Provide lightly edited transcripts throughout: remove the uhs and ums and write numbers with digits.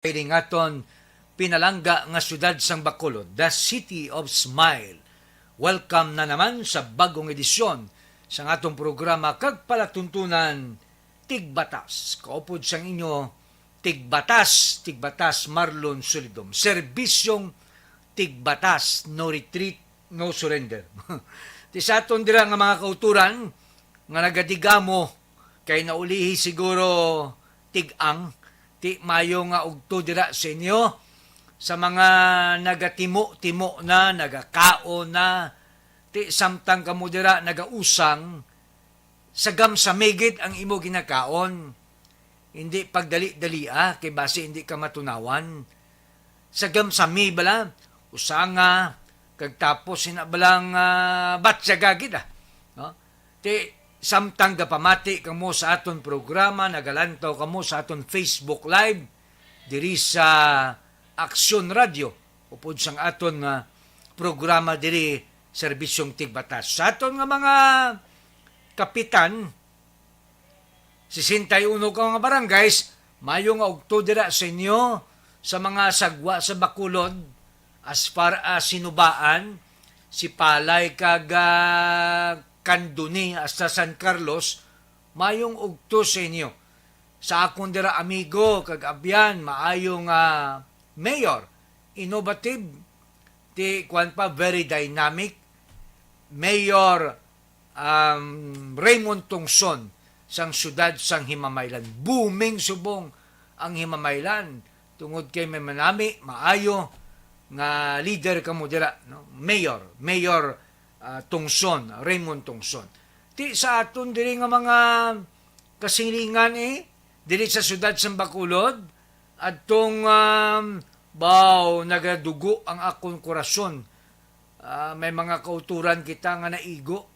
Pwede nga ton pinalangga nga syudad sang Bacolod, the City of Smile. Welcome na naman sa bagong edisyon sa atong programa kag palatuntunan Tigbatas. Kaupod sang inyo Tigbatas Marlon Solidom. Serbisyong Tigbatas, no retreat, no surrender. Ti sa aton dira nga mga kauturan nga nagadigamo kay naulihi siguro tigang ti mayo nga ugto dira sa inyo sa mga nagatimo-timo na, nagakao na, ti samtang kamo dira nagausang, sagam sa megid ang imo ginakaon. Hindi pagdali-dalia, kay base hindi ka matunawan. Sagam sa mi bala, usanga, kag tapos sinabalang batsagagid no? Ti samtang gapamati kamo sa aton programa, nagalantaw kamo sa aton Facebook Live, diri sa Aksyon Radio, upod sang aton programa diri Serbisyong Tigbatas. Sa aton nga mga kapitan, 61 ka mga barangays, mayo nga ugto dira sa inyo sa mga sagwa sa Bacolod, as far as Sinubaan, si Palay kag Canduni hasta San Carlos, mayong ugto sa inyo. Sa akong dira amigo kag abyan, maayong mayor, innovative, ti kwan pa, very dynamic, Mayor Raymond Tongson sang syudad sang Himamaylan. Booming subong ang Himamaylan. Tungod kay may manami, maayo nga leader kamo dira, no? Mayor Tongson, Raymond Tongson. Ti sa aton diri nga mga kasilingan diri sa syudad sang Bacolod, adtong nagadugo ang akong korason. May mga kauturan kita nga naigo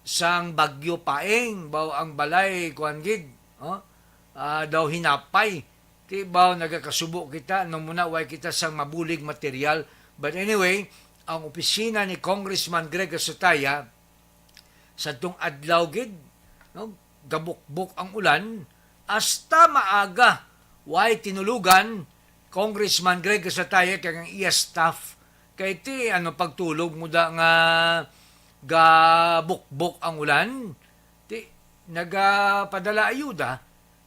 sang Bagyo Paeng, ang balay kuan gid, daw hinapay. Ti nagakasubo kita nung muna way kita sang mabulig material. But anyway, ang opisina ni Congressman Greg Gasotaya sa tong adlaw gid, no, gabukbok ang ulan, hasta maaga way tinulugan Congressman Greg Gasotaya kag ang iya staff kay ti pagtulog mo da nga gabukbok ang ulan, ti nagapadala ayuda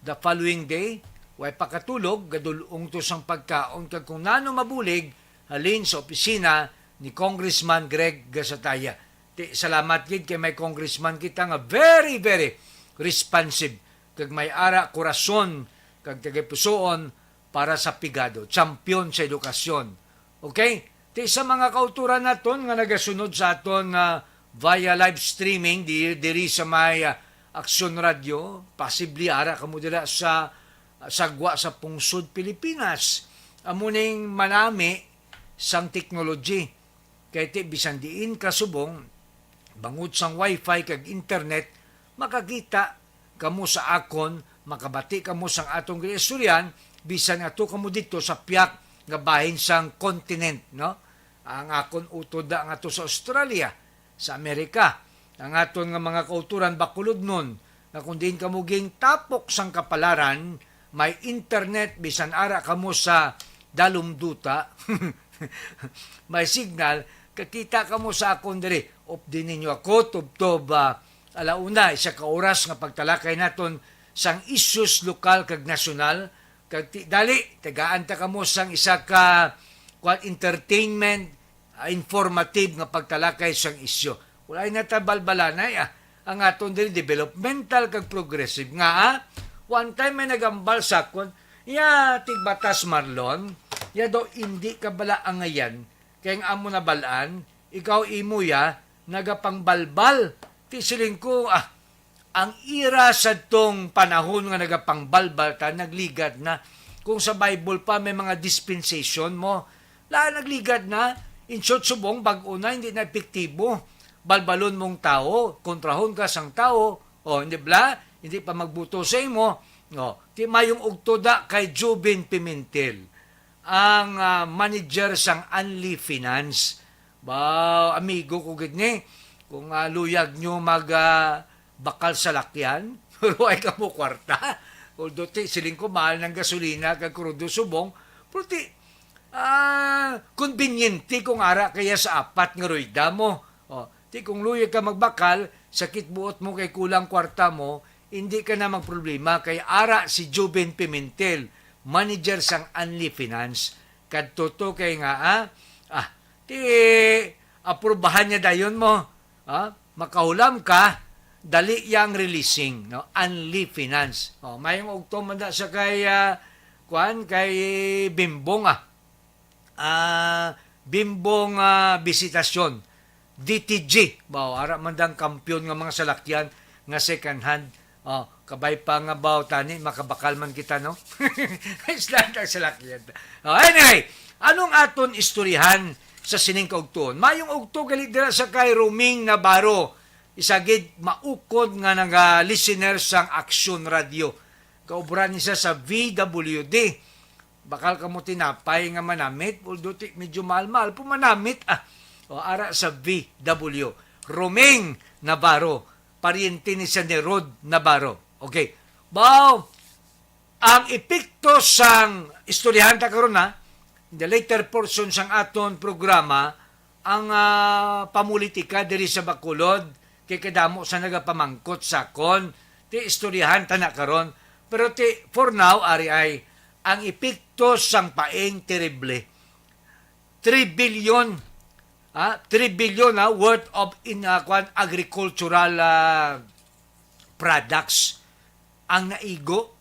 the following day, way pakatulog, gadulong to sang pagkaon kag kung nano mabulig halin sa opisina ni Congressman Greg Gasotaya. Ti salamat gid kay may congressman kita nga very very responsive kag may ara korason kag tagapusoon para sa pigado, champion sa edukasyon. Okay? Ti sa mga kauturan naton nga nagasunod sa aton via live streaming diri sa may Aksyon Radio, possibly ara kamo dira sa sagwa sa pungsod Pilipinas. Amuning manami sang technology. Kaya ti bisan diin kasubong, bangod sang wifi kag internet, makakita kamo sa akon, makabati kamo sang atong gistoryan, bisan ato kamo dito sa piyak nga bahin sang kontinent, no? Ang akon utoda nga to sa Australia, sa Amerika. Ang aton nga mga kauturan Bacolod nun, na kung din kamo ging tapok sang kapalaran, may internet, bisan ara kamo sa dalumduta, may signal, kakita kamo sa akon diri. Updin ninyo ako, tubtob, alauna, isa ka oras nga pagtalakay naton sang issues lokal kag nasyonal, kag dali, tagaan ta kamo sang isa ka entertainment, informative nga pagtalakay sang isyu. Wala na tabalbalanay ang aton diri developmental kag progressive nga one time may nagambal sakon, Tigbatas Marlon, daw hindi ka bala angayan, kaya ang amo na balaan, ikaw imo nagapangbalbal. Ti siling ko, ang ira sa tong panahon nga nagapangbalbal ta, nagligad na. Kung sa Bible pa may mga dispensation mo, nagligad na. In short, subong, bag-una, hindi na epektibo. Balbalon mong tao, kontrahon ka sang tao, hindi hindi pa magbuto sa imo. Ti mayong ugtoda kay Jubin Pimentel, ang manager sang Anli Finance. Amigo ko gid ni, kung luyag nyo bakal sa lakyan, pero ay kamo kwarta, Although ti siling ko mahal ng gasolina kag krudo subong, pero ti conveniente kung ara kaya sa apat nga ruida mo. Ti kung luya ka magbakal, sakit buot mo kay kulang kwarta mo, hindi ka na magproblema kay ara si Juben Pimentel, manager sang Anli Finance. Kadto kay nga ti aprobahan niya dayon mo. Makahulam ka, dali yang releasing, no? Anli Finance. Mayong ugto man da sa kay kay Bimbong Bimbong Bisitasyon. DTG. Ara man dang kampiyon nga mga salakyan nga second hand. Kabay pa nga tani, makabakal man kita, no? Isla ang salakyan. Anyway, anong aton istoryahan sa sining kaugtuon? Mayong ugto galit dira sa kay Roming Navarro. Isagid maukod nga listener sang Aksyon Radio. Kaubran niya sa VWD. Bakal kamo tinapay nga manamit, although medyo mahal-mahal po manamit. Ara sa VW. Roming Navarro. Pariente ni San Rod Navarro. Okay. Ang epekto sang istoryahan ta karon the later portion sang aton programa, ang pamulitika diri sa Bacolod, kay kadamo sa nagapamangkot sa kon, ti istoryahan ta na karon. Pero for now, ari ay, ang epekto sang paeng terrible. 3 billion worth of agricultural products ang naigo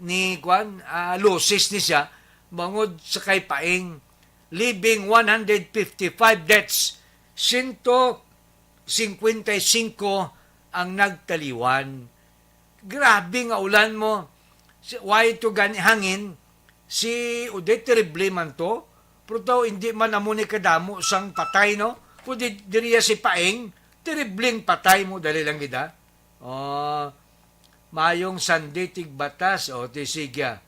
ni losses ni siya bangod sa kay paeng, leaving 155 deaths, 155 ang nagtaliwan. Grabe nga ulan mo. Why to gani hangin? Si Uday terrible man to. Pero daw hindi man amo ni kadamo sang patay, no? Kundi diriya si paeng, terribleng patay mo, dali lang gida. Mayong sanditig batas, sige.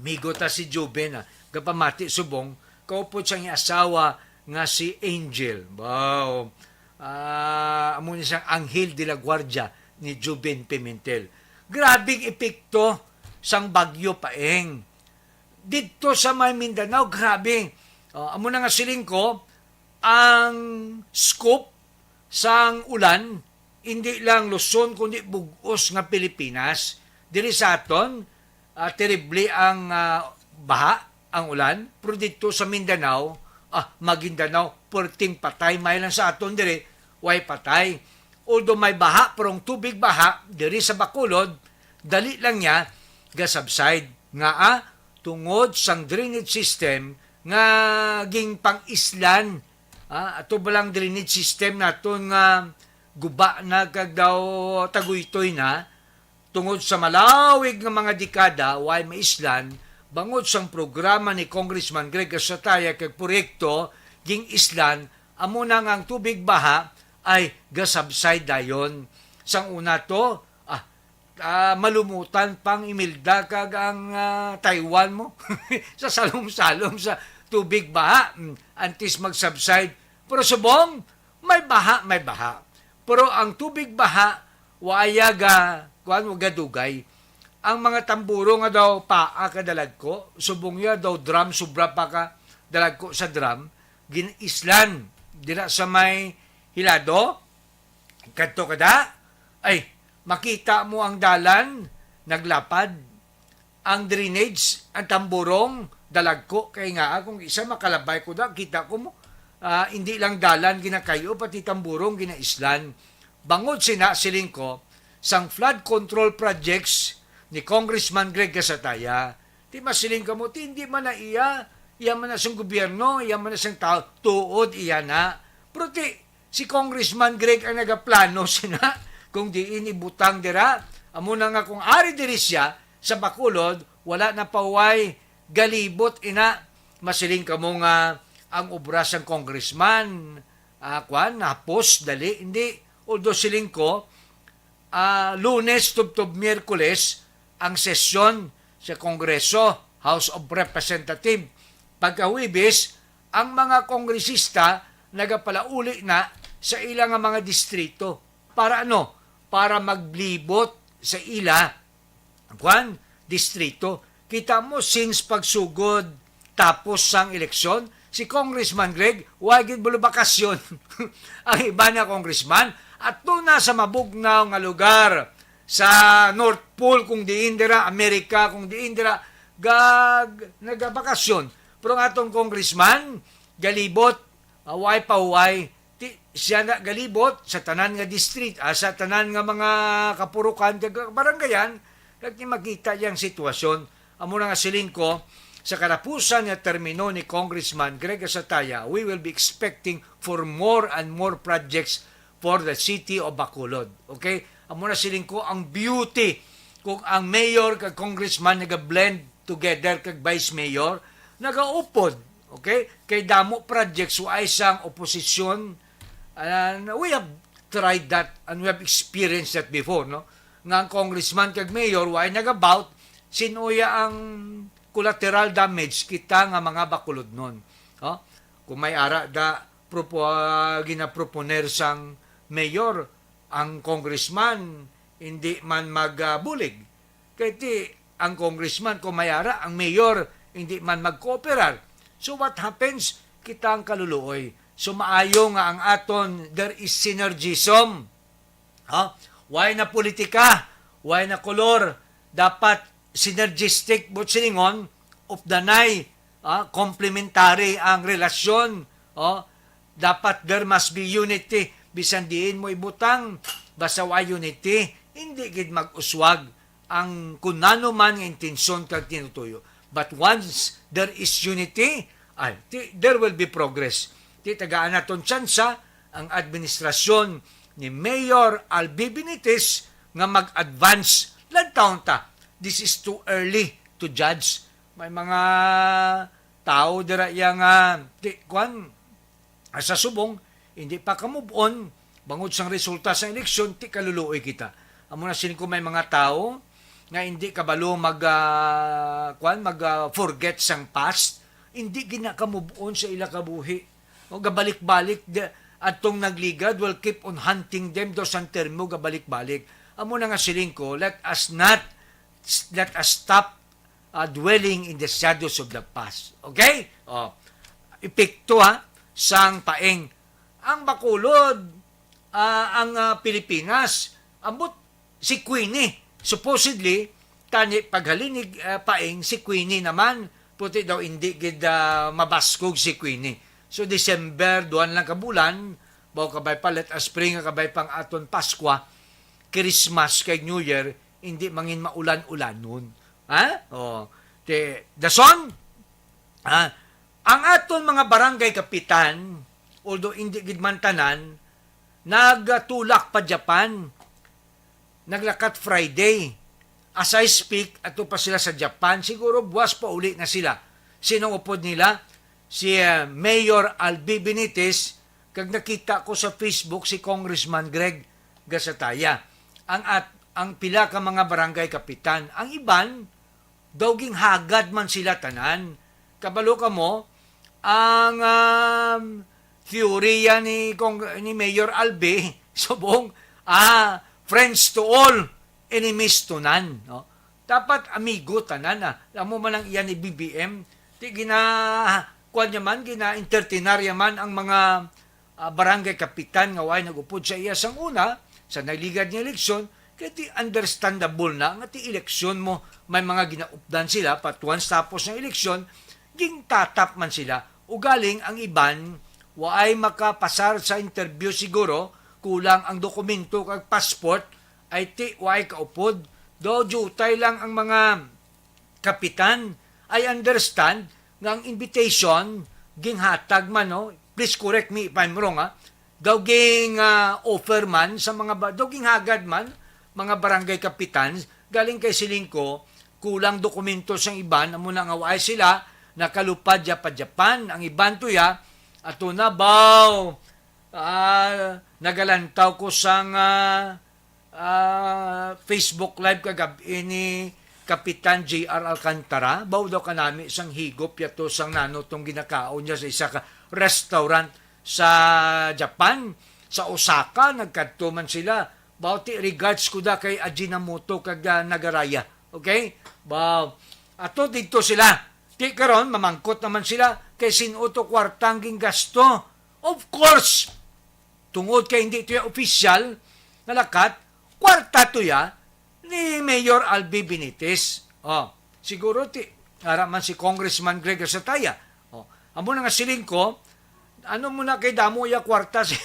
Migo ta si Juben, kapamati subong, kaupod siyang asawa nga si Angel. Wow. Amo niya siyang Anghel de la Guardia ni Juben Pimentel. Grabing epekto sang bagyo paeng. Dito sa may Mindanao, grabe. Amo na nga siling ko, ang scope sang ulan, hindi lang Luzon, kundi bugos nga Pilipinas. Diri sa aton, terrible ang baha, ang ulan. Pero dito sa Mindanao, Maguindanao, perting patay. May lang sa aton diri, way patay. Although may baha, perong tubig baha, diri sa Bacolod, dali lang niya, gasubside. Nga tungod sang drainage system nga ging pang-islan. Ato balang drainage system naton nga guba na kag daw taguytoy na tungod sa malawig nga mga dekada way maislan bangod sang programa ni Congressman Greg Gasataya kag proyekto ging islan amo na nga ang tubig baha ay gasubside dayon. Sang una to malumutan pang Imilda kag ang Taiwan mo sa salong-salong sa tubig baha antes mag-subside. Pero subong may baha. Pero ang tubig baha waya gadugay. Ang mga tamburo nga daw paa kadalag ko, subong ya daw drum sobra pa ka dalag ko sa drum, ginislan dira sa may hilado. Kadto kada ay makita mo ang dalan, naglapad, ang drainage, ang tamburong, dalag ko, kaya nga kung isa makalabay ko kita ko mo, hindi lang dalan ginakayo, pati tamburong ginaislan. Bangod siling ko, sang flood control projects ni Congressman Greg Gasataya, di masiling ka mo, hindi man na iya man na siyang gobyerno, iya man na siyang tao, tuod iya na. Pero si Congressman Greg ang nagaplano sina, kung di inibutang dira, amo na nga kung ari diri siya sa Bacolod, wala na paway galibot ina. Masiling ka mo nga ang obras ng congressman, napos, dali, hindi. Although siling ko, Lunes, tubtob, Miyerkules, ang sesyon sa Kongreso, House of Representatives. Pagka-Huwebes, ang mga kongresista nagapalauli na sa ilang mga distrito. Para ano? Para maglibot sa ila kwan distrito. Kita mo since pagsugod tapos sang eleksyon, si Congressman Greg wagid bulo bakasyon ang iba na congressman at doon na sa mabugnaw nga lugar sa North Pole kung diin dira Amerika kung diin dira nagabakasyon. Pero ang atong congressman galibot way pa way siya na galibot sa tanan nga district sa tanan nga mga kapurukan kag barangayan kag makita yang sitwasyon. Amo na nga siling ko sa karapusan nga termino ni Congressman Greg Asataya, we will be expecting for more and more projects for the city of Bacolod. Okay? Amo na siling ko ang beauty kung ang mayor kag congressman naga-blend together kag vice mayor nagaupod. Okay? Kay damo projects wa isang oposisyon. We have tried that and we have experienced that before, no? Nga ang congressman kag mayor wa nagabout sinuya ang collateral damage kita nga mga Bacolod nun. Kung may ara ginaproponer sang mayor, ang congressman hindi man magbulig. Kaya ang congressman kung may ara, ang mayor hindi man magkooperar. So what happens? Kita ang kaluluoy. So maayo nga ang aton, there is synergism. Why na politika? Why na kolor? Dapat synergistic but silingon of danay complementary ang relasyon. Dapat there must be unity. Bisan diin mo ibutang basta wa unity, hindi gid mag-uswag ang kunano man nga intensyon kag tinutuyo. But once there is unity, there will be progress. Tagaan naton tsansa ang administrasyon ni Mayor Albi Benitez nga mag-advance lang taon ta. This is too early to judge. May mga tao dira yang sa subong hindi pa ka move on bangod sang resulta sa eleksyon ti kaluluoy kita. Amo na sin ko may mga tao nga hindi kabalo forget sang past, hindi gina ka move on sa ila kabuhi. O gabalik-balik atong nagligad will keep on hunting them do sang termo gabalik-balik. Amo na nga siling ko, let us stop dwelling in the shadows of the past. Okay? Epekto sang paeng. Ang Bacolod, ang Pilipinas, ambot si Queenie. Supposedly, tani paghalinig paeng si Queenie naman, puti daw hindi gid mabaskog si Queenie. So December, duwan lang kabulan, baw kabay pa let us pray nga kabay pang aton Paskwa, Christmas kay New Year, hindi mangin maulan-ulan nun. Dason, ang aton mga barangay kapitan, although hindi gid man tanan, nagtulak pa Japan, naglakat Friday. As I speak, ato pa sila sa Japan, siguro buwas pa uli na sila. Sinong upod nila? Si Mayor Albi Benitez, kag nakita ko sa Facebook si Congressman Greg Gasataya. Ang pila ka mga barangay kapitan, ang iban, dawging hagad man sila tanan. Kabalo ka mo, ang theory ni Mayor Albi, subong, friends to all, enemies to none. No? Dapat amigo tanan. Alam mo man ang iyan ni BBM, gina-entertainarya man ang mga barangay kapitan nga way nagupod sa iya sang una, sa nagligad ng eleksyon, kaya understandable na nga ti eleksyon mo, may mga ginaupdan sila, but once tapos ng eleksyon, ging tatap man sila. Ugaling ang iban, waay makapasar sa interview siguro, kulang ang dokumento kag passport, ay waay kaupod. Do jutay lang ang mga kapitan. I understand nga ang invitation, ging hatag man, no? Please correct me if I'm wrong, daw ging offer man sa mga, daw ging hagad man, mga barangay kapitan, galing kay Silingko, kulang dokumento sa iban, amo na nga waay sila, nakalupad pa Japan, ang iban to ato na baw, nagalantaw ko sang Facebook Live kagabi ni Kapitan J.R. Alcantara, baw daw kanami isang higop yato sang nano tong ginakaon niya sa isa ka restaurant sa Japan, sa Osaka, nagkadto man sila, bauti regards ko da kay Ajinomoto kag Nagaraya. Okay? Ba, ato dito sila. Di karon mamangkot naman sila kay sinuto kwartang ging gasto. Of course, tungod kay hindi ito official na lakat, kwarta to ya ni Mayor Albi Benitez. Siguro araman si Congressman Greg Sataya. Amo na nga siling ko, ano muna kay damo ya kwarta si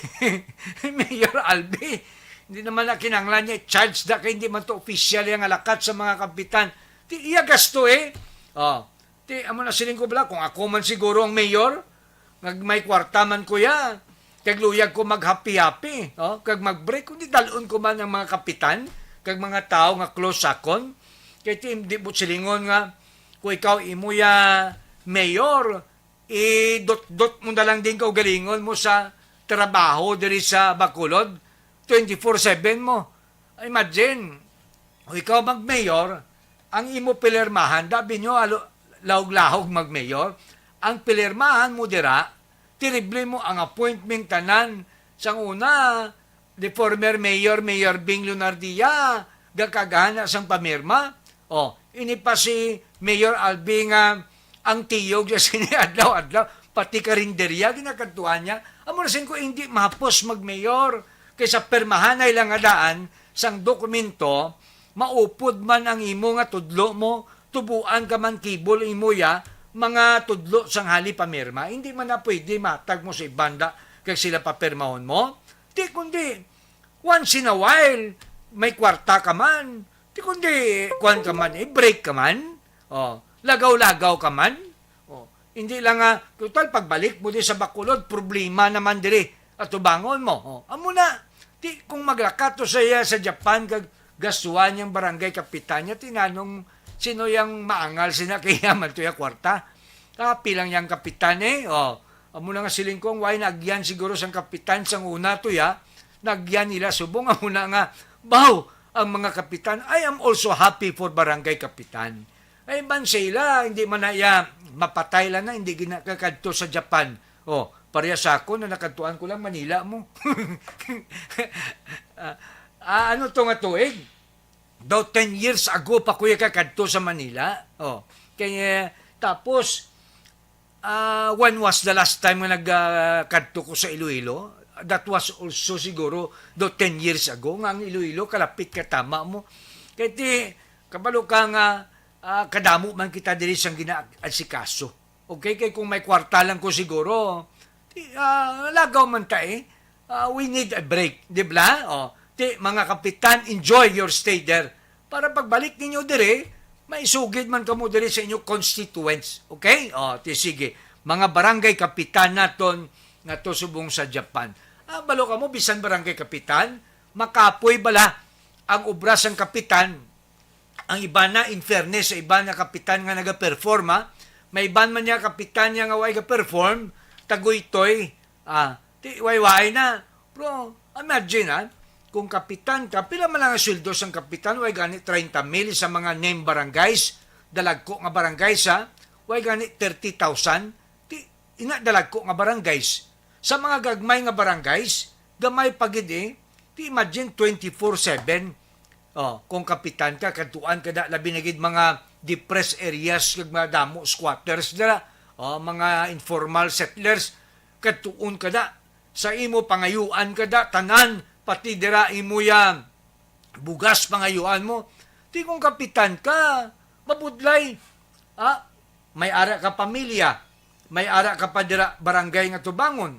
Mayor Albi. Hindi naman na kinanglan niya charge da kay hindi man to official yung alakat sa mga kapitan. Iya gasto amo na siling ko bala, kung ako man siguro ang mayor, may kwarta man ko ya, kag luyag ko mag-happy-happy, kag mag-break, kundi dalon ko man ang mga kapitan, kag mga tao nga close sakon, kaya hindi mo silingon nga, kung ikaw imo ya mayor, dot mo na lang din kaugalingon mo sa trabaho diri sa Bacolod, 24/7 mo. Imagine, kung ikaw mag-mayor, ang imo pilirmahan, dabi nyo, lahog-lahog mag-mayor, ang pilirmahan mo dira, tirible mo ang appointment tanan sang una, the former mayor, Mayor Bing Lunardia, gakagana sang pamirma. Ini pa si Mayor Albi nga ang tiyog sa sini adlaw-adlaw, pati karinderya, ginakatuan niya. Amo nasin ko hindi mahapos mag-mayor, kaysa permahan ay lang adaan sang dokumento, maupod man ang imo nga tudlo mo, tubuan ka man kibol imo ya, mga tudlo sang hali pamirma, hindi man na pwede matag mo sa ibanda kag sila papirmahon mo. Di kundi, once in a while, may kwarta ka man. Di kundi, kuhan ka man, break ka man. Lagaw-lagaw ka man. Hindi lang total, pagbalik mo din sa Bacolod, problema naman diri at tubangon mo. Amo na, di kung maglakato saya sa Japan, kag gastuan yung barangay kapitan niya, tinanong sino yung maangal sinakaya man to yung kwarta. Pilang yung kapitan amo na nga siling kong, why nagyan siguro sang kapitan sang una to ya, nagyan nila subong, amo na nga, ang mga kapitan, I am also happy for barangay kapitan. Ay man sila, hindi man na mapatay lang na, hindi ginakakadto sa Japan. Pareha sa ako na nakadtuan ko lang Manila mo. Ano to nga tuig? Daw 10 years ago pa kuya kakadto sa Manila. Kaya tapos when was the last time nga nagkadto ko sa Iloilo? That was also siguro daw 10 years ago nga ang Iloilo kalapit ka tama mo. Kaya kabalo ka nga kadamo man kita diri sang ginaasikaso. Okay, kay kung may kwarta lang ko siguro, lagaw man we need a break, di ba? Mga kapitan, enjoy your stay there. Para pagbalik ninyo dire, maisugid man kamo dire sa inyong constituents. Okay? Sige. Mga barangay kapitan naton nga to subong sa Japan. Balo ka mo, bisan barangay kapitan, makapoy bala ang obra sang kapitan. Ang iba na, in fairness, sa iba na kapitan nga nag-perform, may iban man niya kapitan niya nga way ga-perform, tagoy-toy, way-way na. Pero, imagine, kung kapitan ka, pila man lang ang sweldo sang kapitan, way ganit 30,000 sa mga name barangays, dalagko nga barangays, way ganit 30,000, dalagko nga barangays. Sa mga gagmay nga barangays, gamay pagid imagine 24/7, kung kapitan ka, katuan ka labi nagid mga depressed areas, kag mga damo squatters mga informal settlers, katuon ka sa imo pangayuan ka tanan, pati dira imo yan, bugas pangayuan mo. Di kung kapitan ka, mabudlay. May ara ka pamilya, may ara ka pa dira barangay nga tubangon.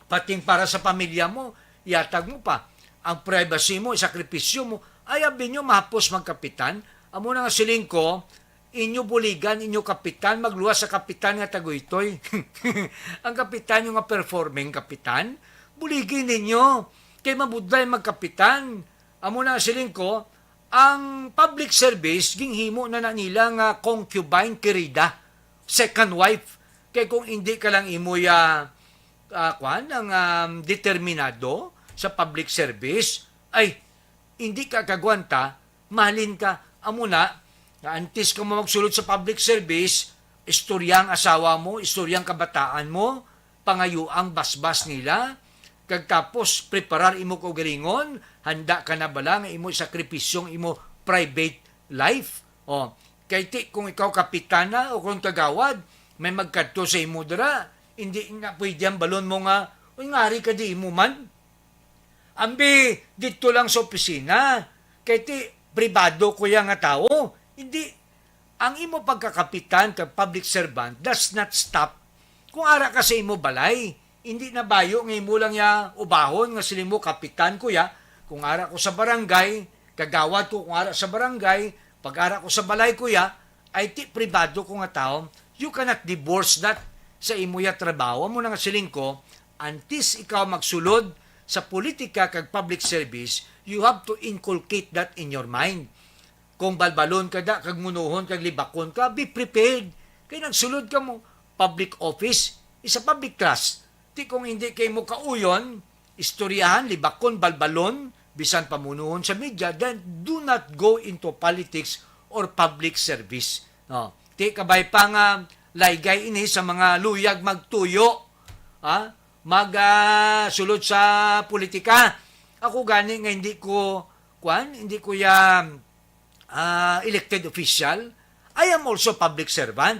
Pating para sa pamilya mo, yatag mo pa. Ang privacy mo, sakripisyo mo, ayabi nyo mahapos magkapitan. Amo na nga siling ko, inyo buligan, inyo kapitan, magluwas sa kapitan nga tagoytoy. Ang kapitan yung nga performing kapitan, buligin ninyo. Kay mabudlay magkapitan. Amo na siling ko, ang public service, ginghimo na nila nga concubine kirida, second wife. Kay kung hindi ka lang imoya ang determinado sa public service, ay hindi ka kagwanta, mahalin ka. Amo na, antes ka mo magsulod sa public service, istoryang asawa mo, istoryang kabataan mo, pangayuang basbas nila, kag tapos preparar imo ko galingon, handa ka na bala nga imo sakripisyong imo private life. Kay ti kung ikaw kapitana o kung kagawad, may magkadto sa imo dira, hindi nga pwede ang balon mo nga, uy ngari ka di imo man. Ambi, dito lang sa opisina, kay ti pribado ko nga tao, hindi, ang imo pagkakapitan kag public servant does not stop kung ara ka sa imo balay. Hindi na bayo nga imo lang ya ubahon nga sila mo kapitan ko ya, kung ara ko sa barangay, kagawad ko kung ara sa barangay, pag-ara ko sa balay kuya, ay ti pribado ko nga tao, you cannot divorce that sa imo ya trabaho. Mo na nga siling ko, antes ikaw magsulod sa politika kag public service, you have to inculcate that in your mind. Kung balbalon ka da, kag munuhon, kag libakon ka, be prepared. Kaya nagsulod ka mo, public office, isa public trust. Ti kung hindi kay mo kauyon, istoryahan, libakon, balbalon, bisan pamunuhon sa media, then do not go into politics or public service. No. Ti kabay pa nga laygay ini sa mga luyag magtuyo, sulod sa politika. Ako gani nga hindi ko elected official. I am also public servant.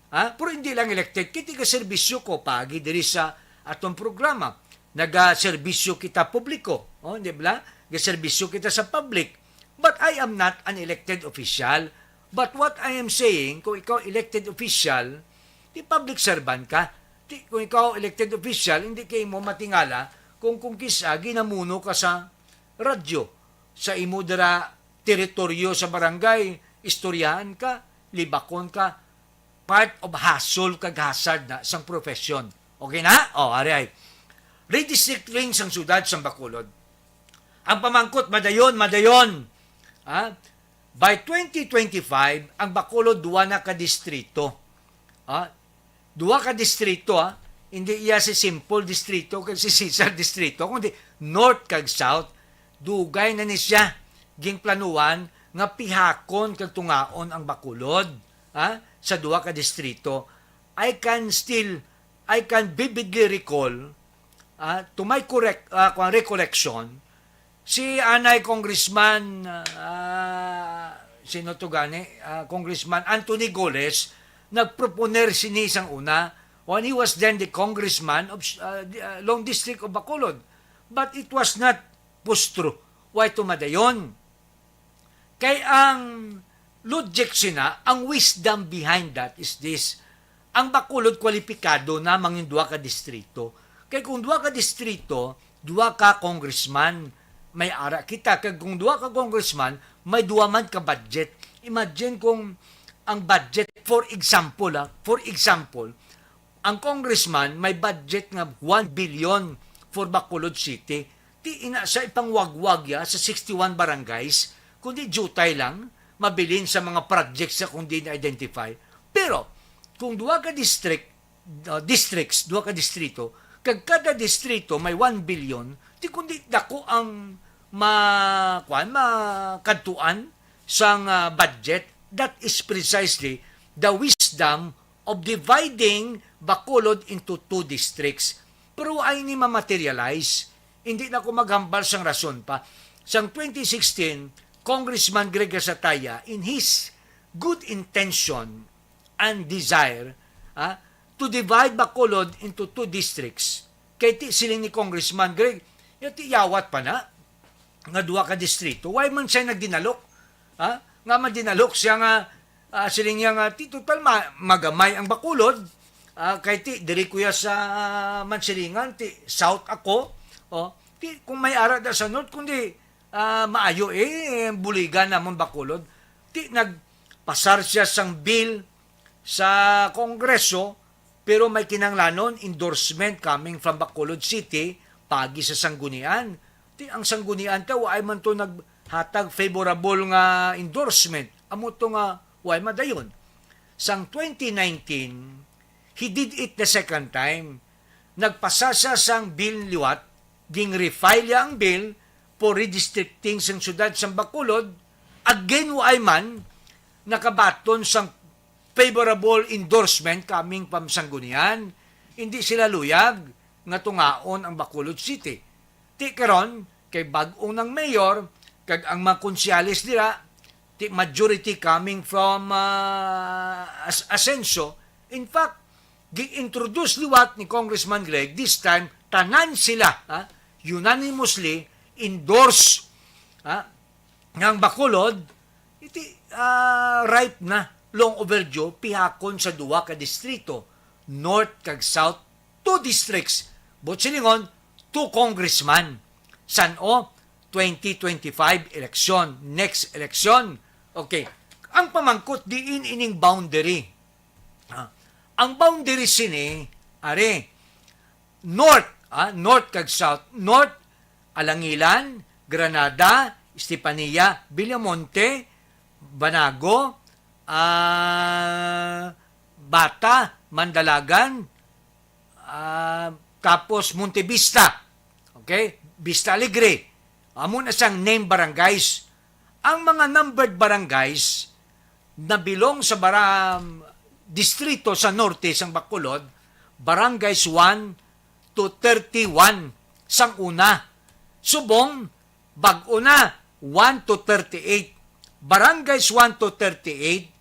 Pero hindi lang elected, kiti ka serbisyo ko pagi diri sa atong programa. Naga-serbisyo kita publiko, di ba? Serbisyo kita sa public. But I am not an elected official. But what I am saying, kung ikaw elected official, di public servant ka. Kung ikaw elected official, hindi kayo mo matingala kung kisa ginamuno ka sa radyo, sa imo dira teritoryo sa barangay, istoryahan ka, libakon ka, part of hustle kag hazard na sang profession. Okay na? Ari. Redistricting sang syudad sang Bacolod. Ang pamangkot, madayon. By 2025, ang Bacolod, duwa na ka-distrito. Duwa ka-distrito, hindi iya si simple distrito, kasi si Cesar distrito, kundi north kag south, dugay na ni siya, ging planuan, nga pihakon kag tungaon ang Bacolod, sa duwa ka-distrito. I can vividly recall, to my recollection, si Anay Congressman Congressman Anthony Goles nagproponer sinisang una when he was then the congressman of Long District of Bacolod, but it was not pustro. Why tumadayon? Kay ang logic sina, ang wisdom behind that is this: ang Bacolod kwalipikado na mangin duwa ka distrito. Kay kung duwa ka distrito, duwa ka congressman, may ara kita. Kag kung duwa ka congressman, may duwa man ka budget. Imagine kung ang budget, for example, ang congressman may budget nga 1 billion for Bacolod City. Ti ina sa ipangwagwag ya sa 61 barangays, kundi jutay lang, mabilin sa mga projects sa kung di na-identify. Pero, kung duwa ka districts, duwa ka distrito, kag kada distrito may 1 billion, ti kundi dako ang makadtuan sang budget. That is precisely the wisdom of dividing Bacolod into 2 districts. Pero ay ni ma-materialize. Hindi na ko maghambal sang rason pa. Sang 2016, Congressman Greg Sataya, in his good intention and desire to divide Bacolod into 2 districts, kay ti siling ni Congressman Greg, ti yawat pa na, nga duwa ka distrito. Why man siya nagdinalok? Nga man dinalok siya nga, siling niya nga, ti total magamay ang Bacolod, kay ti, diri kuya sa Mansilingan, ti south ako, ti kung may ara da sa north, kundi maayo buligan namon Bacolod, ti nagpasar siya sang bill sa Kongreso, pero may kinanglanon endorsement coming from Bacolod City pagi sa Sanggunian. Ti ang Sanggunian ta ay man to naghatag favorable nga endorsement. Amo to nga way madayon. Sang 2019, he did it the second time. Nagpasasa sang bill liwat, ging refile ya ang bill for redistricting sang syudad sang Bacolod, again way man nakabaton sang favorable endorsement coming from Sanggunian. Hindi sila luyag. nga tungaon ang Bacolod City. Ti karon kay bag-ong ng mayor kag ang mga konsyales nila ti majority coming from Ascenso. In fact, gi-introduce liwat ni Congressman Greg this time tanan sila unanimously endorse ng Bacolod iti ripe na long overdue pihakon sa duwa ka distrito, north kag south, 2 districts, Botsilingon, 2 congressman. San-o, 2025 election, next election. Okay, ang pamangkot diin ining boundary. Ang boundary sini, are, north, north kag south, north, Alangilan, Granada, Estepania, Villamonte, Banago, Bata, Mandalagan, tapos Montevista, okay? Vista Alegre. Amo na siyang name barangays. Ang mga numbered barangays na bilong sa distrito sa norte sang Bacolod, barangays 1 to 31 sang una. Subong, bag-o na 1 to 38. Barangays 1 to 38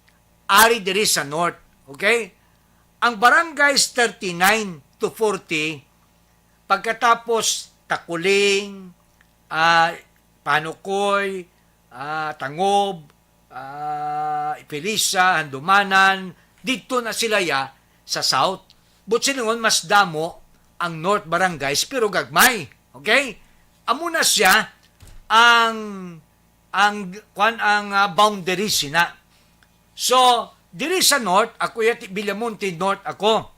ari diri sa north, okay? Ang barangays 39 to 40 pagkatapos Takuling, Panukoy, Tangob, Ipilisa, Handumanan, dito na sila sa south. Botsilingon mas damo ang north barangays pero gagmay, okay? Amo na siya ang boundary sina. So, diri sa north, ako yati Villamonte North ako.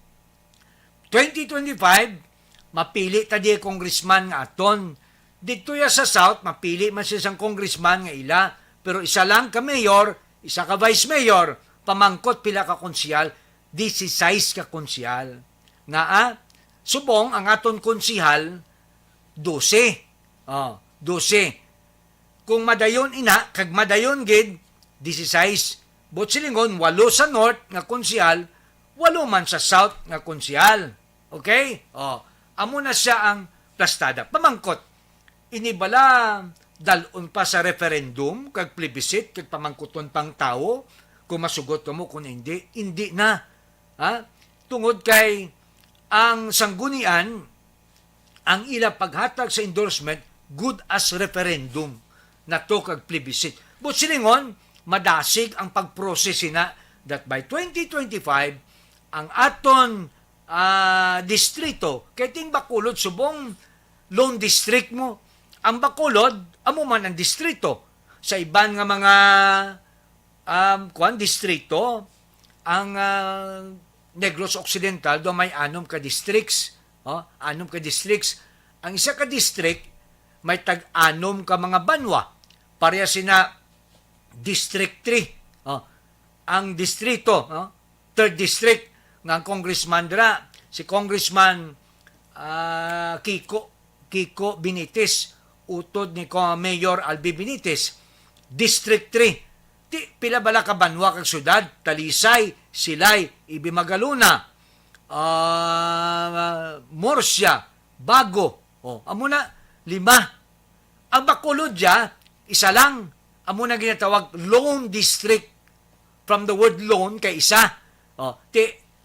2025 mapili ta di congressman nga aton. Dito ya sa south, mapili man siya sang congressman nga ila, pero isa lang ka mayor, isa ka vice mayor, pamangkot pila ka konsyal, 16 ka konsyal. Nga subong ang aton konsihal 12. 12. Kung madayon ina, kag madayon gid 16. Botsilingon 8 sa north nga konsyal, 8 man sa south nga konsyal. Okay? Amo na siya ang plastada. Pamangkot, inibala dalon pa sa referendum, kag plebiscite, kag pamangkuton pang tao, kung masugot mo, kung hindi na. Tungod kay ang sanggunian, ang ila paghatag sa endorsement, good as referendum, na to kag plebiscite. But silingon, madasig ang pagprosesi na that by 2025, ang aton distrito, kay ting Bacolod subong lone district mo. Ang Bacolod, amo man ang distrito. Sa iban nga mga distrito, ang Negros Occidental do may 6 ka districts. 6 ka districts. Ang isa ka district may tag-6 ka mga banwa. Pareha sina District 3. Ang distrito, 3rd district ng Congressman dira, si Congressman Kiko Benitez, utod ni Mayor Albi Benitez, District 3. Pila bala ka banwa kag syudad, Talisay, Silay, Ibimagaluna, Murcia, Bago. Amo na 5. Ang Bacolod isa lang. Amo na ginatawag lone district. From the word lone kay isa.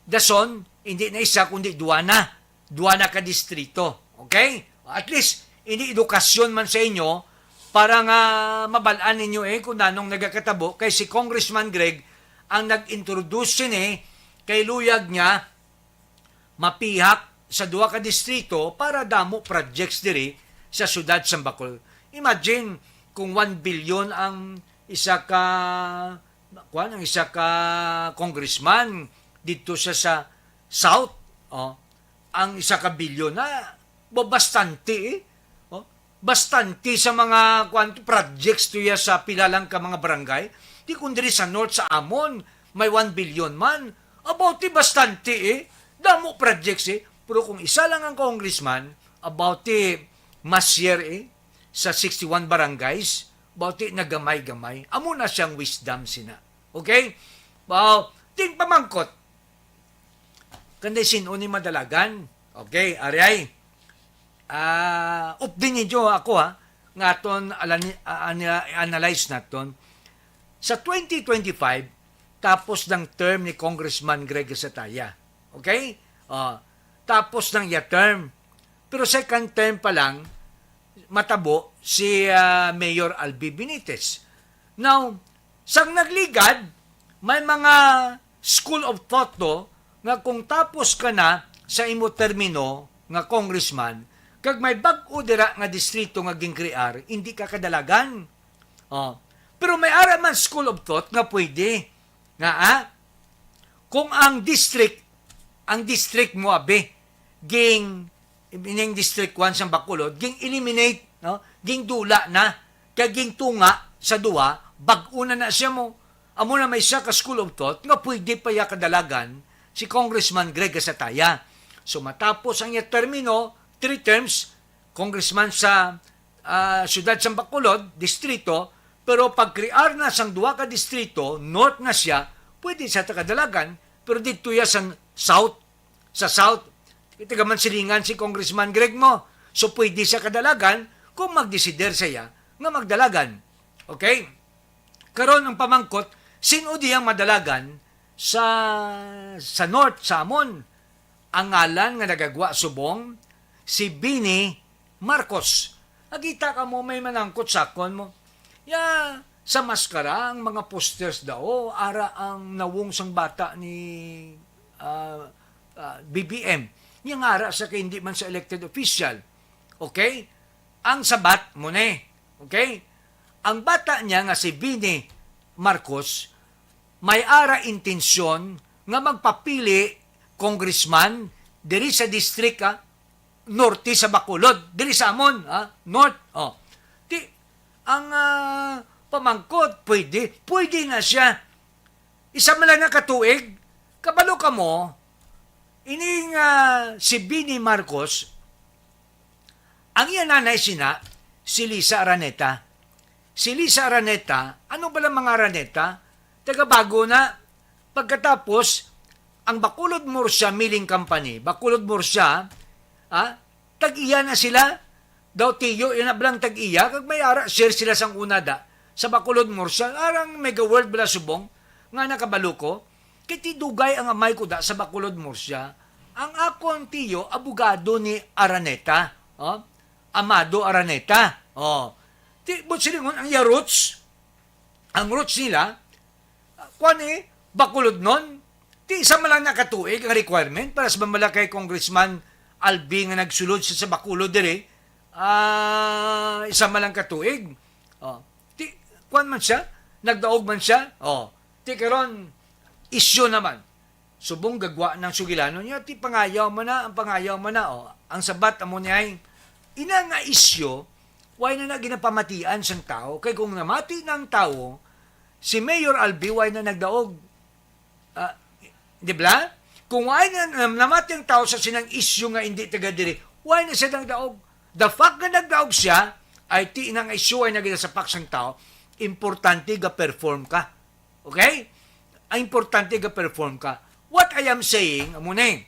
Dason, hindi na isa kundi duwana. Duwana ka distrito. Okay? At least, ini edukasyon man sa inyo para nga mabalaan ninyo kung nanong nagakatabo. Kay si Congressman Greg ang nag-introduce kay luyag niya mapihak sa 2 ka distrito para damo projects diri sa syudad sa Bacolod. Imagine kung 1 billion ang isa ka congressman dito sa south, ang isa ka bilyon na bastante bastante sa mga projects tuya sa pilalang ka mga barangay. Di kundi sa north sa Amon may 1 billion man, about bastante damo projects pero kung isa lang ang congressman about masyer sa 61 barangays, about nagamay-gamay, amo na siyang wisdom sina. Okay? Ting pamangkot kanday sino ni madalagan. Okay, aray. Updin ninyo ako nga aton analyze naton. Sa 2025, tapos ng term ni Congressman Greg Sataya. Okay? Tapos ng term. Pero second term pa lang, matabo si Mayor Albi Benitez. Now, sang nagligad, may mga school of thought nga kung tapos ka na sa imo termino nga congressman, kag may bag-o dira nga distrito nga ginkrear, hindi ka kadalagan. Pero may ara man school of thought nga pwede. Nga kung ang district mo ging ining district 1 sa Bacolod, ging eliminate, ging dula na, kag ging tunga sa duwa, bag-o na siya mo. Amo na may siya ka school of thought nga pwede pa ya kadalagan si Congressman Greg Sataya. So matapos ang termino, 3 terms, congressman sa siyudad sa Bacolod, distrito, pero pag-crear na sang duwa ka distrito, north na siya, pwede siya kadalagan, pero dito ya sa south, ito man silingan si Congressman Greg mo. So pwede siya kadalagan kung magdesider siya nga magdalagan. Okay? Karon ang pamangkot, sino diyang madalagan sa north, sa Amon? Ang ngalan nga nagagwa subong, si Bini Marcos. Agita ka mo, may manangkot sakon mo. Sa maskara, ang mga posters daw, ara ang nawong sang bata ni BBM. Yung ara sa hindi man sa elected official. Okay? Ang sabat mo ne. Okay? Ang bata niya nga si Bini Marcos, may ara intensyon nga magpapili congressman diri sa district norte sa Bacolod, diri sa Amon, north. Ang pamangkot, pwede na siya. Isa man lang na katuig, kabalo ka mo, ining si Bini Marcos, ang iya nanay sina, si Lisa Araneta. Si Lisa Araneta, ano ba lang mga Araneta? Taga-bago na, pagkatapos, ang Bacolod Murcia Milling Company, Bacolod Murcia, tag-iya na sila, daw tiyo, yun na balang tag-iya, kag may ara, share sila sang unada, sa Bacolod Murcia, arang mega world bala subong, nga nakabalo ko, kiti dugay ang amay ko da sa Bacolod Murcia, ang akong tiyo, abogado ni Araneta, Amado Araneta, but silingon, ang roots, ang roots nila, Bacolod nun, ti isa man lang nakatuig ang requirement para sa mamalakay Congressman Albi nga nagsulod sa Bacolod dire, isa man lang katuig. Ti man siya, nagdaog man siya. Ti karon isyu naman. Subong gagwa ng sugilano niya, ti pangayaw man na, ang sabat amo niya ay ina nga isyu, why na ginapamatian sang tao, kay kung namati ng tao, si Mayor Albi why na nagdaog. Di ba? Kung why na namati ang tao sa sinang isyu nga hindi taga diri, why na siya nagdaog? The fact na nagdaog siya, ay ti inang isyu ay naginasapak sang tao, importante ga perform ka. Okay? Ang importante ga perform ka. What I am saying, amunay,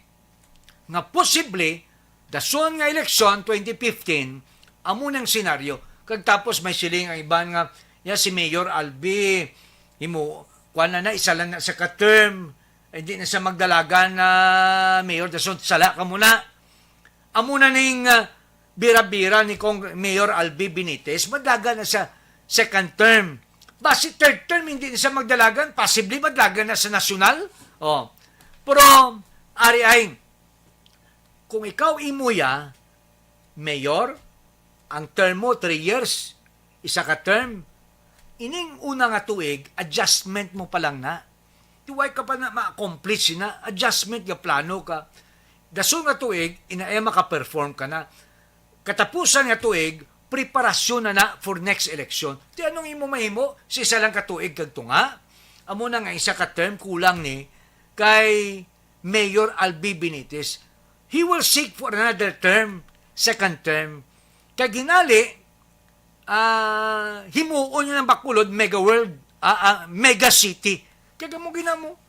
nga posible, dason nga eleksyon 2015, amunang senaryo, kag tapos may siling ang iban nga, si Mayor Albi, kuha na isa lang na sa ka-term, hindi na siya magdalagan na mayor, dason sala ka muna. Amuna ning bira-bira ni Mayor Albi Benitez, madlaga na siya second term. Basi third term, hindi na siya magdalagan, possibly madlaga na sa nasyonal. Pero, ari ay, kung ikaw imuya, mayor, ang term mo 3 years, isa ka term, ining una nga tuig, adjustment mo pa lang na. Tuway ka pa na ma-accomplish na, adjustment ka, plano ka. Daso nga tuig, inaaya maka-perform ka na. Katapusan nga tuig, preparasyon na for next election. Di anong imo mahimo? Si isa lang ka tuig kag tunga. Amo na nga isa ka term, kulang ni, kay Mayor Albi Benitez. He will seek for another term, second term. Kag ginali, himuon niya ng Bacolod, mega world, mega city. Kaya mo ginamo.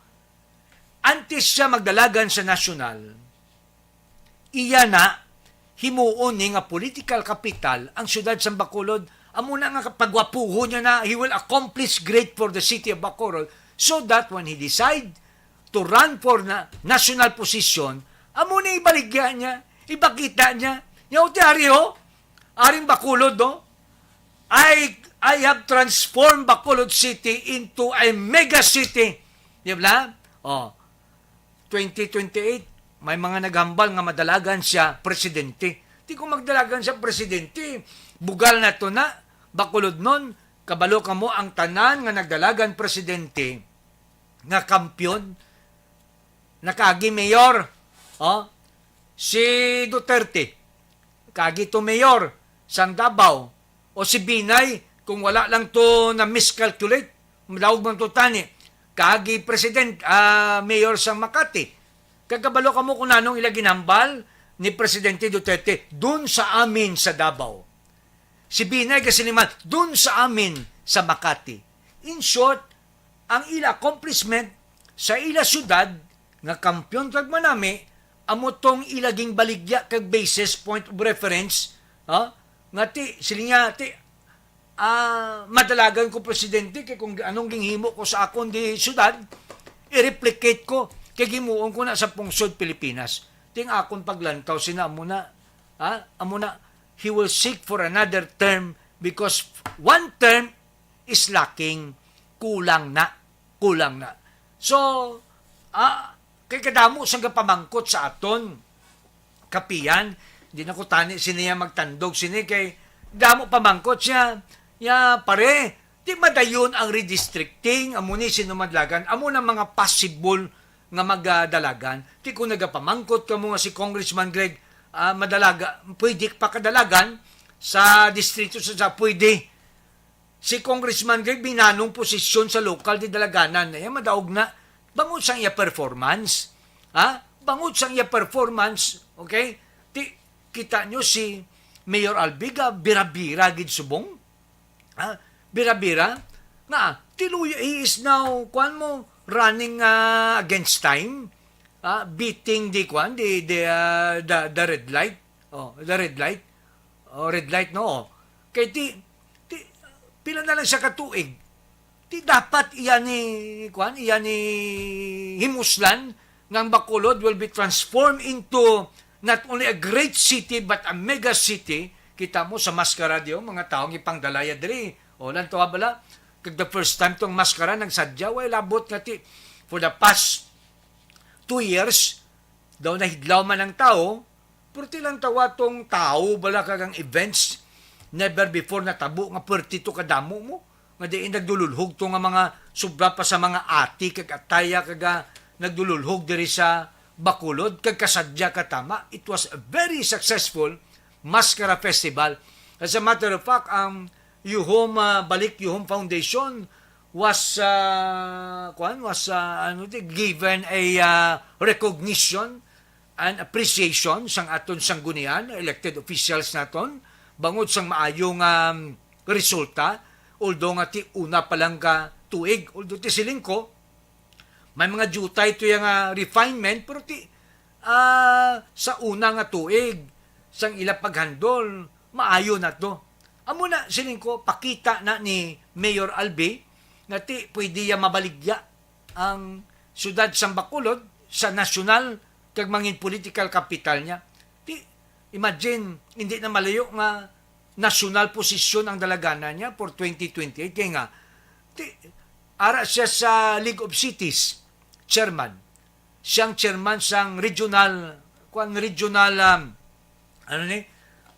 Antes siya magdalagan sa nasyonal, iya na himuon ni nga political capital ang syudad sa Bacolod. Amo na nga pagwapuho niya na he will accomplish great for the city of Bacolod so that when he decide to run for na national position, amo na ibaligya niya, ipakita niya, yaw ti aring Bacolod, no? I have transformed Bacolod City into a mega city. Di ba? 2028, may mga naghambal nga madalagan siya presidente. Di ko magdalagan siya presidente. Bugal na to na, Bacolod nun, kabalo ka mo ang tanan nga nagdalagan presidente, nga kampyon, nakagi mayor, si Duterte, kagi to mayor, sang Davao, o si Binay, kung wala lang to na miscalculate, madawag man to tani, kagi president, mayor sang Makati. Kagabalo ka mo kung anong ilaginambal ni Presidente Duterte dun sa amin sa Davao. Si Binay kasi naman dun sa amin sa Makati. In short, ang ila accomplishment sa ila syudad nga kampyon kag manami amo tong ilaging baligya kag basis point of reference nga ti silinga ti madalagan ko presidente kay kung anong ginghimo ko sa akon di syudad i-replicate ko kay gimuon ko na sa pungsod Pilipinas. Ting akon paglantaw sina amo na he will seek for another term because one term is lacking, kulang na. So, kay kadamo sang pamangkot sa aton kapiyan, di na ko tani siniya magtandog sini kay damo pamangkot siya. Ya pare, di madayon ang redistricting, amo ni sinumadlagan, amo na mga possible nga magdalagan. Di ko nagapamangkot kamo nga si Congressman Greg madalaga, pwede pa kadalagan sa distrito sa pwede. Si Congressman Greg binanong posisyon sa local di dalaganan na yan, madaog na. Bangod sang iya performance. Bangod sang iya performance. Okay? Kita nyo si Mayor Albiga, bira-bira gid subong. Bira-bira. Tiluya, he is now, running against time. Beating the red light. The red light. Red light, no. Kaya pila na lang siya katuig. Dapat iyan ni himuslan ng Bacolod will be transformed into not only a great city but a mega city. Kita mo sa maskara diyo, mga taong ipangdalaya diri. Lan to bala, kag the first time tong maskara nagsadya, way labot nga ti for the past 2 years, daw nahidlaw man ang tao, pero tilang tawa tong tao, bala kagang events, never before natabo nga pertito kadamo mo, nga diin nagdululhog to nga mga sobra pa sa mga ati, kag ataya, kaga nagdululhog diri sa Bacolod, kag kasadya katama. It was a very successful Maskara Festival. As a matter of fact, ang Balik Yuhom Foundation was given a recognition and appreciation sang aton sanggunian, elected officials naton, bangod sang maayong resulta, although nga ti una pa lang ka tuig, although ti siling ko, may mga jutay ito yung refinement, pero sa una nga tuig, sang ila paghandol, maayo na to. Amo na siling ko, pakita na ni Mayor Albi, na pwede ya mabaligya ang syudad sang Bacolod sa nasyonal kag mangin political capital niya. Imagine, hindi na malayo nga nasyonal posisyon ang dalaganan niya for 2028. Kaya nga, ara siya sa League of Cities, chairman. Siyang chairman sang regional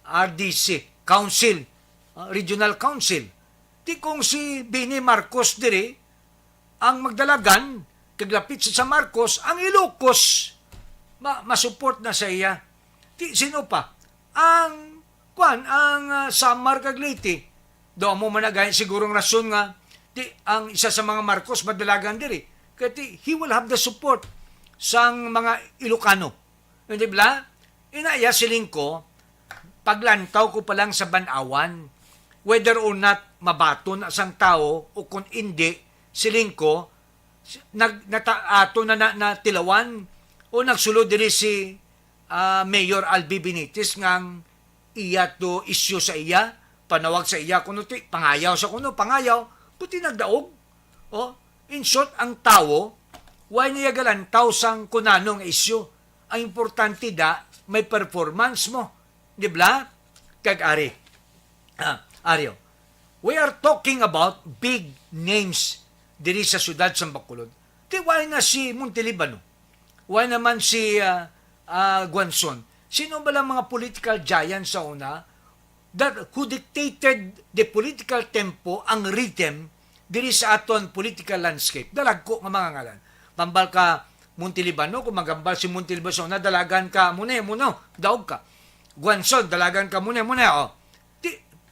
RDC, council, regional council. Kung si Bini Marcos diri ang magdalagan kaglapit sa Marcos ang Ilocos masupport na sa iya. Sino pa ang Samar kag Leyte do mo managay sigurong rason nga ang isa sa mga Marcos madalagan diri kaya he will have the support sang mga Ilocano. Hindi ba? Inaya siling ko paglantaw ko pa lang sa Banawan, whether or not mabaton asang tao o kung hindi, siling ko, ato na tilawan o nagsulod diri si Mayor Albi Benitez ngang iya to isyu sa iya, panawag sa iya kuno ti pangayaw sa kuno, pangayaw, puti nagdaog. In short, ang tao, why niyagalan tao sang kunanong isyu. Ang importante may performance mo. Di ba? Kag-ari. Aryo, we are talking about big names diri sa syudad sa Bacolod. Di why na si Montelibano? Why naman si Guanzon? Sino ba lang mga political giants sa una who dictated the political tempo, ang rhythm, diri sa aton political landscape? Dalag ko nga mga ngalan. Tambal ka Montelibano, kung magambal si Montelibano sa una, dalagan ka muna, daog ka. Guanzon, dalagan ka muna.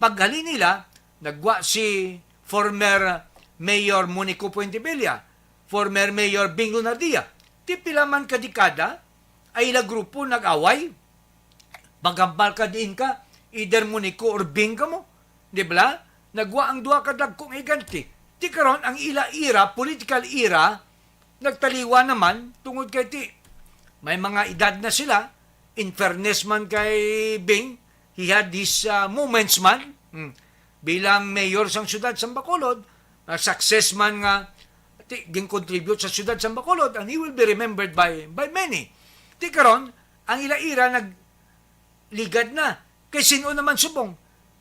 Paghali nila, nagwa si former Mayor Monico Puentevilla, former Mayor Bing Lunardia. Ti pila man kadikada, ay ila grupo nag-away, magambal ka diin ka, either Monico or Bing ka mo. Di ba? Nagwa ang duha kadag kung iganti. Ti karon ang ila era, political era, nagtaliwa naman tungod kay ti. May mga edad na sila. In fairness man kay Bing, he had his moments man. Bilang mayor sang syudad sa Bacolod, success man nga ging-contribute sa syudad sa Bacolod, and he will be remembered by many. Ti karon ang ila-ira nagligad na. Kay sino naman subong?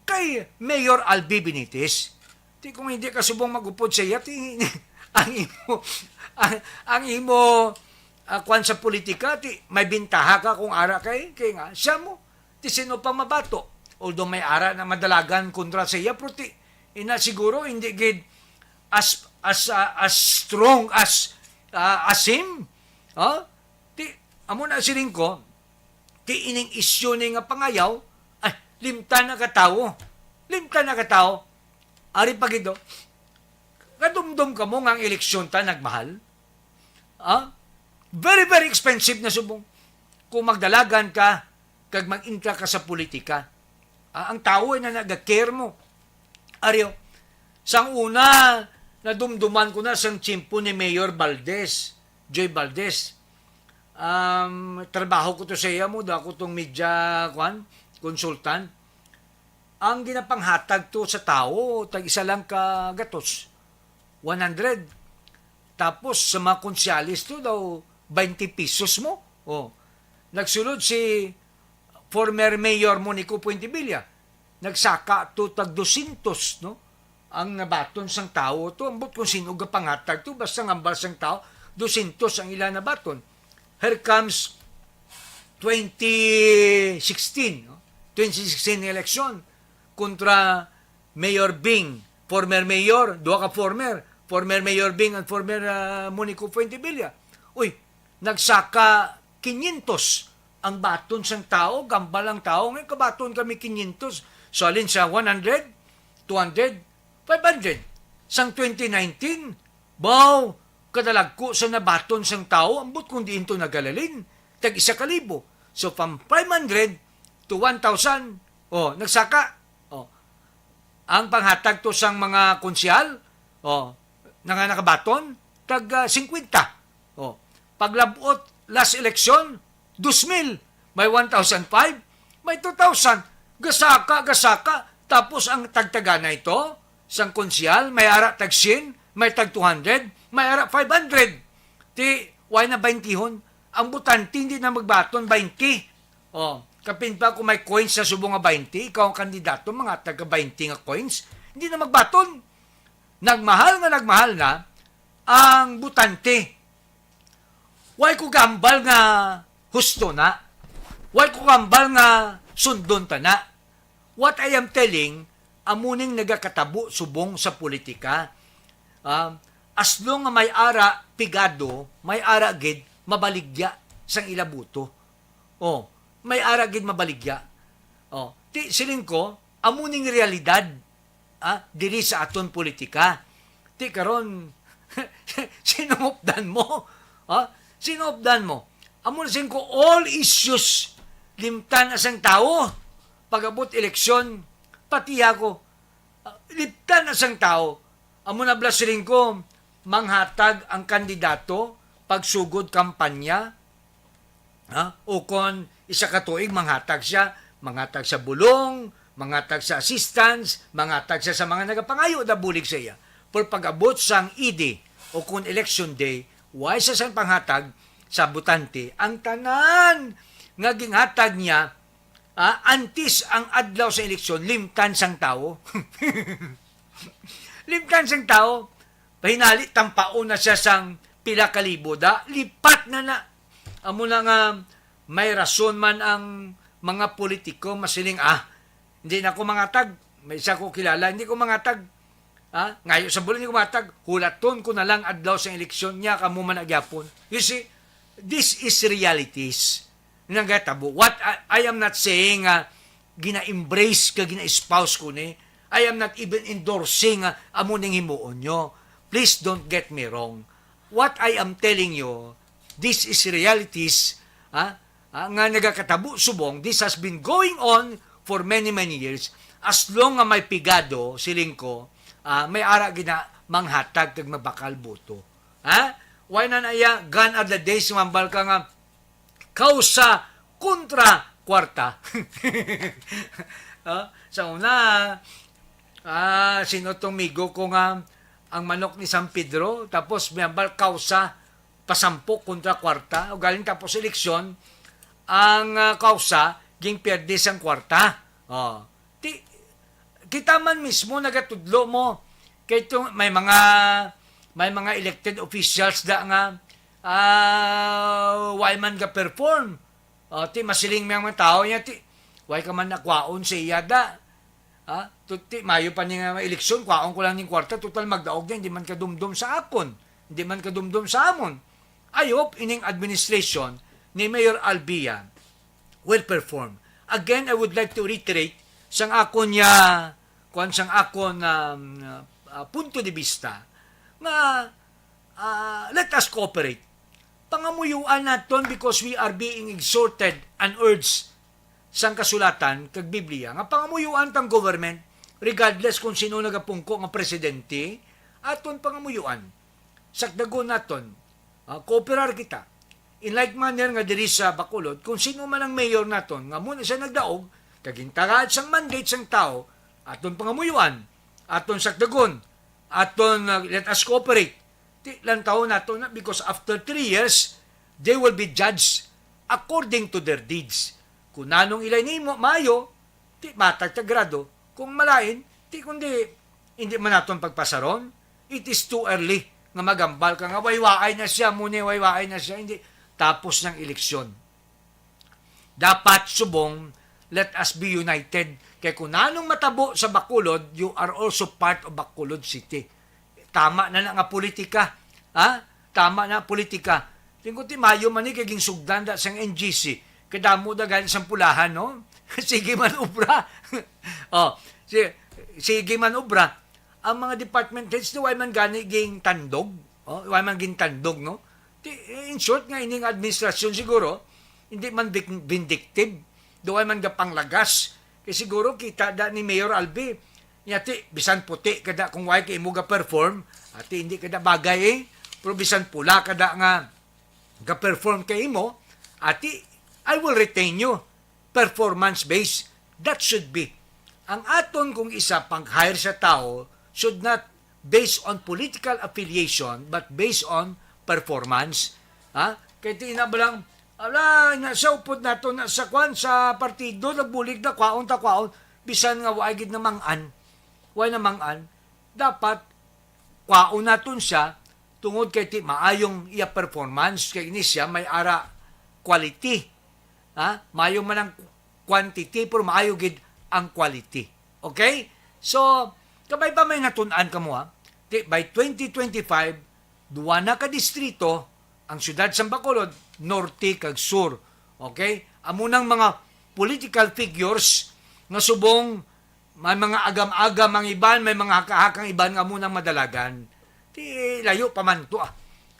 Kay Mayor Albi Benitez. Ti kung hindi ka subong magupod sa iya, ang imo kwan sa politika, may bintaha ka kung ara kay nga siya mo. Ti sino pang mabato? Although may ara na madalagan kontra sa iya, pero siguro hindi gid as strong as him. Amo na siling ko, ti ining isyu ni nga pangayaw, ay limta na katawo. Ari pagido. Kadumdum ka mo nga ang eleksyon ta nagmahal. Very, very expensive na subong. Kung magdalagan ka, kag mag-intra ka sa politika, ang tao ay na nag-care mo. Aryo, sang una, nadumduman ko na sang tsimpo ni Mayor Valdez, Joy Valdez. Trabaho ko to sa iya mo, ako tong media consultant. Ang ginapanghatag to sa tao, tag-isa lang ka gatos, 100. Tapos sa mga konsyalis to daw, 20 pesos mo. Nagsulod si former Mayor Monico Puentevilla. Nagsaka to tag 200, no? Ang nabaton sang tao to, ambot kung sino ga pangatag to, basta ngambal sang tao, 200 ang ilan nabaton. Here comes 2016, no? 2016 election kontra Mayor Bing, former mayor, duha ka former Mayor Bing and former Monico Puentevilla. Nagsaka 500 ang baton sang tao, gambal ang tao, ngayon kabaton kami 500. So alin sa 100, 200, 500. Sang 2019, kadalag ko sa nabaton sang tao, ambot kung diin to nagalalin, tag 1,000. So from 500 to 1,000, nagsaka. Ang panghatag to sang mga konsyal, nakabaton, tag 50. Paglabot, last election, 2,000. May 1,005, may 2,000. Gasaka. Tapos ang tagtaga na ito, sang konsyal, may ara tag 100, may tag 200, may ara 500. Why na 20 ang butante hindi na magbaton 20. Kapin pa kung may coins sa subong nga 20, ikaw ang kandidato, mga taga 20 nga coins, hindi na magbaton. Nagmahal na ang butante. Why ko gambal nga husto na? Why ko gambal nga sundon ta na? What I am telling, amuning nagakatabo subong sa politika. As long nga may ara pigado, may ara gid mabaligya sang ilabuto. May ara gid mabaligya. Siling ko, amuning realidad diri sa aton politika. Karon sinumupdan mo. Sinupdan mo. Amo na ko all issues limtan asang tao. Pagabot eleksyon, pati ako. Limtan asang tao. Amo na blasiling ko, manghatag ang kandidato, pagsugod kampanya, O kon isa ka tuig manghatag siya, manghatag sa bulong, manghatag sa assistance, manghatag siya sa mga nagapangayo na bulig sa iya. Pero pag-abot sang ED o kung election day, why sa sang panghatag sa butante, ang tanan nga ginghatag niya antis ang adlaw sa eleksyon, limtan sang tao. Limtan sang tao, pahinali, tampao na siya sang pila kalibo da, lipat na. Amo na nga, may rason man ang mga politiko, masiling, hindi na ako mangatag, may isa ko kilala, hindi ko mangatag, ngayon sa bulan hindi ko mangatag, hulaton ko na lang adlaw sa eleksyon niya, kamo man agyapon. You see, this is realities. Nangatabo. What I am not saying, gina-embrace ka, gina-espouse ko ni, I am not even endorsing amo ning himuon nyo. Please don't get me wrong. What I am telling you, this is realities, nga nagakatabo subong, this has been going on for many years. As long nga may pigado, siling ko, may ara gina manghatag kag mabakal boto. Why na naya, gone are the days, mambal ka nga, kausa kontra kwarta. Sa una, sino tong migo ko nga, ang manok ni San Pedro, tapos miyambal kausa, pasampo kontra kwarta, o galing tapos eleksyon, ang kausa, ging perdes ang kwarta. Kita man mismo, nagatudlo mo, kaya may mga elected officials da nga, why man ka perform? Masiling mga tao niya, why ka man nakwaon sa iya da? Mayo pa niya eleksyon, kwaon ko lang ng kwarta, total magdaog niya, hindi man kadumdum sa akon, hindi man kadumdum sa amon. I hope ining administration ni Mayor Albia will perform. Again, I would like to reiterate sang akon niya, sang akon punto de vista, na let us cooperate. Pangamuyuan naton because we are being exhorted and urged sang kasulatan kag Biblia nga pangamuyuan tang government regardless kung sino nagapungko nga presidente aton pangamuyuan sakdagon naton kooperar kita in like manner nga diri sa Bacolod kung sino man ang mayor naton nga muna siya nagdaog kag intagad sang mandate sang tao aton pangamuyuan aton sakdagon aton let us cooperate lang taon naton because after 3 years they will be judged according to their deeds. Kung nanong ilay ni mayo, ti matag grado. Kung malain, ti kundi hindi man naton pagpasaron. It is too early nga magambal ka nga waywaay na siya, muna waywaay na siya. Hindi. Tapos ng eleksyon. Dapat subong, let us be united. Kaya kung nanong matabo sa Bacolod, you are also part of Bacolod City. Tama na nga politika. Tama na politika. Tingko ti mayo man ni kaging sugdan da sang NGC. Kadamo da galing sang pulahan, no? Sige man ubra. Sige man ubra. Ang mga department heads ni way man gani ging tandog. Way man ging tandog, no? In short nga ining administrasyon siguro hindi man vindictive. Way man gapang lagas. Kaya siguro kita da ni Mayor Albi. Yati bisan puti kada kung way kay mo ga perform, ati hindi kada bagay pero bisan pula kada nga ga perform kay mo, ati I will retain you. Performance-based. That should be. Ang aton kung isa pang hire sa tao should not based on political affiliation but based on performance. Kaya tinabalang, sa upod na to, sa kwan, sa partido, nagbulig na kwaon, bisan nga waigid na mangan, dapat kwaon naton siya, tungod kay ti maayong iya performance, kay ini siya may ara quality. Maayo man ang quantity pero maayo gid ang quality. Okay? So, kabay pa may natun-an kamo by 2025 duwa na ka distrito ang siyudad sa Bacolod, norte kag sur. Okay? Amo nang mga political figures nga subong may mga agam-agam ang iban, may mga haka-hakang iban nga munang madalagan. Ti layo pa man to.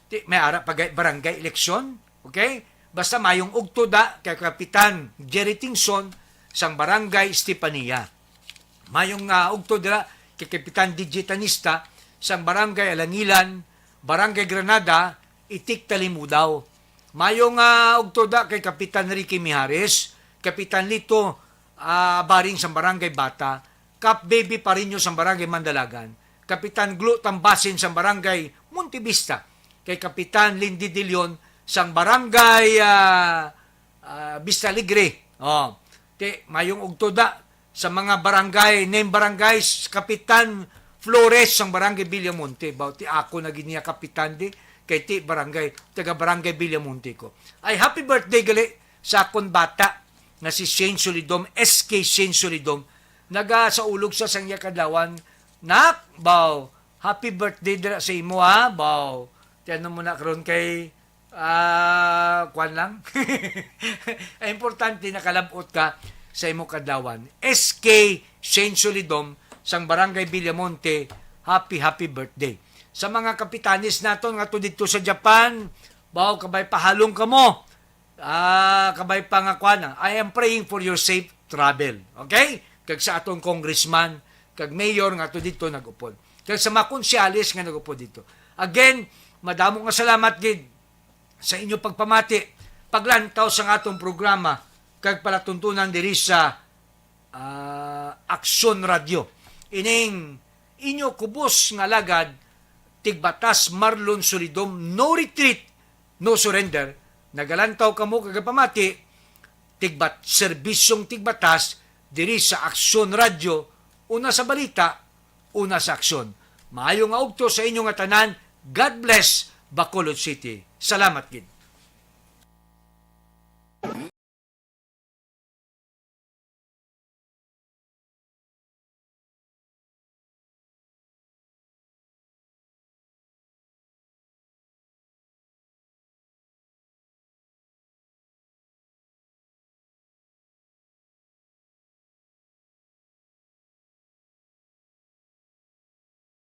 Ti may ara pag barangay election. Okay? Basta mayong ugto da kay Kapitan Jerry Tingson sang Barangay Estepania. Mayong ugto dira kay Kapitan Digitanista sang Barangay Alangilan, Barangay Granada, Itik Talimudaw. Mayong ugtoda kay Kapitan Ricky Mijares, Kapitan Lito Baring sa Barangay Bata, Kap Baby Parinyo sa Barangay Mandalagan, Kapitan Glo Tambasin sa Barangay Montevista, kay Kapitan Lindy De Leon sa Barangay Vista Alegre. Mayong ugtoda sa mga barangay, name barangays, Kapitan Flores sa Barangay Villamonte. Ti ako na giniya kapitan di, kay ti barangay, taga Barangay Villamonte ko. Ay happy birthday gali sa akong bata na si Shane Solidom, SK Shane Solidom, naga sa ulog sa sangya kadlawan. Nak, baw, happy birthday dira sa imo ha, baw. Tiyan mo na karon kay kwan lang. Ay importante nakalabot ka sa imo kadlawan. SK Shane Solidom sang Barangay Villamonte, happy birthday. Sa mga kapitanis naton nga dito sa Japan, baw kabay pahalong kamo. Kabay pa nga kwan, I am praying for your safe travel. Okay? Kag sa atong congressman, kag mayor nga dito nagupod. Kag sa mga konsyalis nga nagupod dito. Again, madamo nga salamat gid sa inyo pagpamati, paglantaw sa atong programa, kag palatuntunan diri sa Aksyon Radio. Ining inyo kubos nga lagad, Tigbatas Marlon Solidom, no retreat, no surrender. Nagalantaw kamo kagapamati, serbisyong Tigbatas diri sa Aksyon Radio, una sa balita, una sa aksyon. Maayo nga ugto sa inyo nga tanan. God bless Bacolod City. Salamat gid.